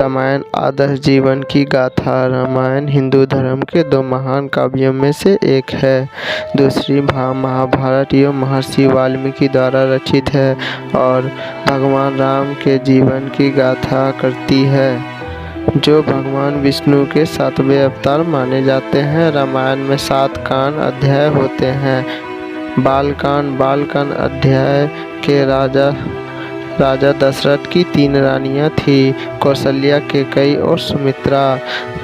रामायण आदर्श जीवन की गाथा। रामायण हिंदू धर्म के दो महान काव्यों में से एक है। दूसरी महाभारत एवं महर्षि वाल्मीकि द्वारा रचित है और भगवान राम के जीवन की गाथा करती है, जो भगवान विष्णु के 7वें अवतार माने जाते हैं। रामायण में 7 कांड अध्याय होते हैं। बालकांड अध्याय के राजा दशरथ की 3 रानियां थीं, कौशल्या, कैकेयी और सुमित्रा।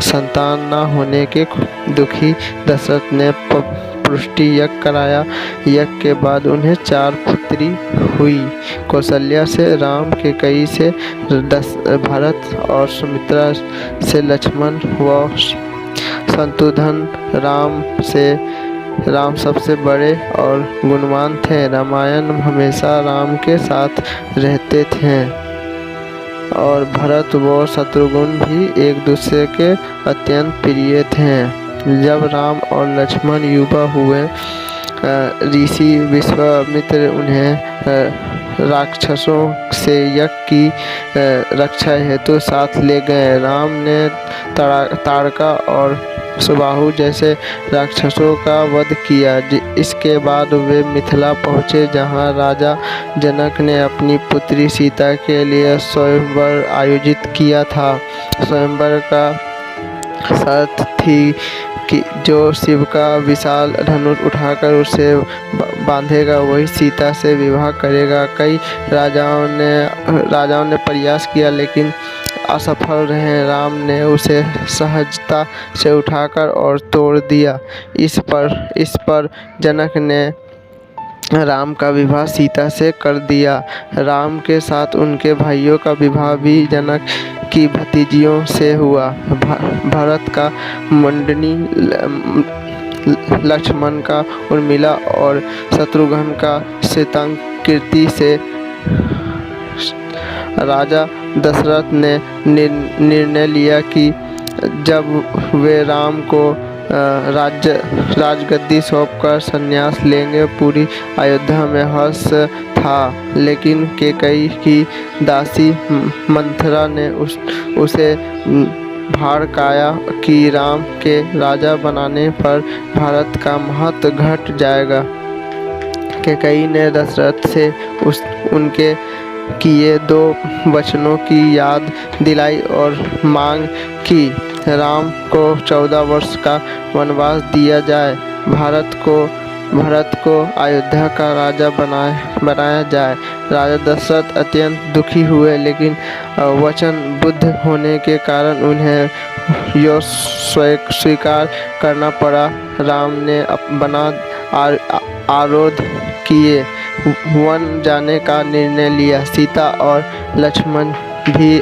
संतान न होने के दुखी दशरथ ने पुष्टि यज्ञ कराया। यज्ञ के बाद उन्हें 4 पुत्री हुई, कौशल्या से राम, कैकेयी से भरत और सुमित्रा से लक्ष्मण व शत्रुघ्न। राम सबसे बड़े और गुणवान थे। रामायण हमेशा राम के साथ रहते थे और भरत व शत्रुघ्न भी एक दूसरे के अत्यंत प्रिय थे। जब राम और लक्ष्मण युवा हुए, ऋषि विश्वामित्र उन्हें राक्षसों से यज्ञ की रक्षा हेतु साथ ले गए। राम ने ताड़का और सुबाहु जैसे राक्षसों का वध किया। इसके बाद वे मिथिला पहुँचे, जहाँ राजा जनक ने अपनी पुत्री सीता के लिए स्वयंवर आयोजित किया था। स्वयंवर का शर्त थी कि जो शिव का विशाल धनुष उठाकर उसे बांधेगा वही सीता से विवाह करेगा। कई राजाओं ने प्रयास किया लेकिन असफल रहे। राम ने उसे सहजता से उठाकर और तोड़ दिया। इस पर जनक ने राम का विवाह सीता से कर दिया। राम के साथ उनके भाइयों का विवाह भी जनक की भतीजियों से हुआ। भरत का मंडनी, लक्ष्मण का उर्मिला और शत्रुघ्न का शतांकृति से। राजा दशरथ ने निर्णय लिया कि जब वे राम को राजगद्दी सौंपकर संन्यास लेंगे। पूरी अयोध्या में हर्ष था, लेकिन कैकेयी की दासी मंथरा ने उसे भड़काया कि राम के राजा बनाने पर भारत का महत्व घट जाएगा। कैकेयी ने दशरथ से उनके किए 2 वचनों की याद दिलाई और मांग की राम को 14 वर्ष का वनवास दिया जाए, भरत को अयोध्या का राजा बनाया जाए। राजा दशरथ अत्यंत दुखी हुए, लेकिन वचन बुद्ध होने के कारण उन्हें यह स्वीकार करना पड़ा। राम ने बना आरोध किए वन जाने का निर्णय लिया। सीता और लक्ष्मण भी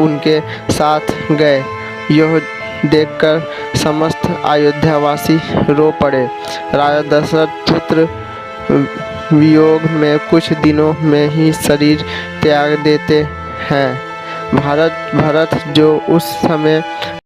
उनके साथ गए। यह देखकर समस्त अयोध्यावासी रो पड़े। राजा दशरथ पुत्र वियोग में कुछ दिनों में ही शरीर त्याग देते हैं। भरत जो उस समय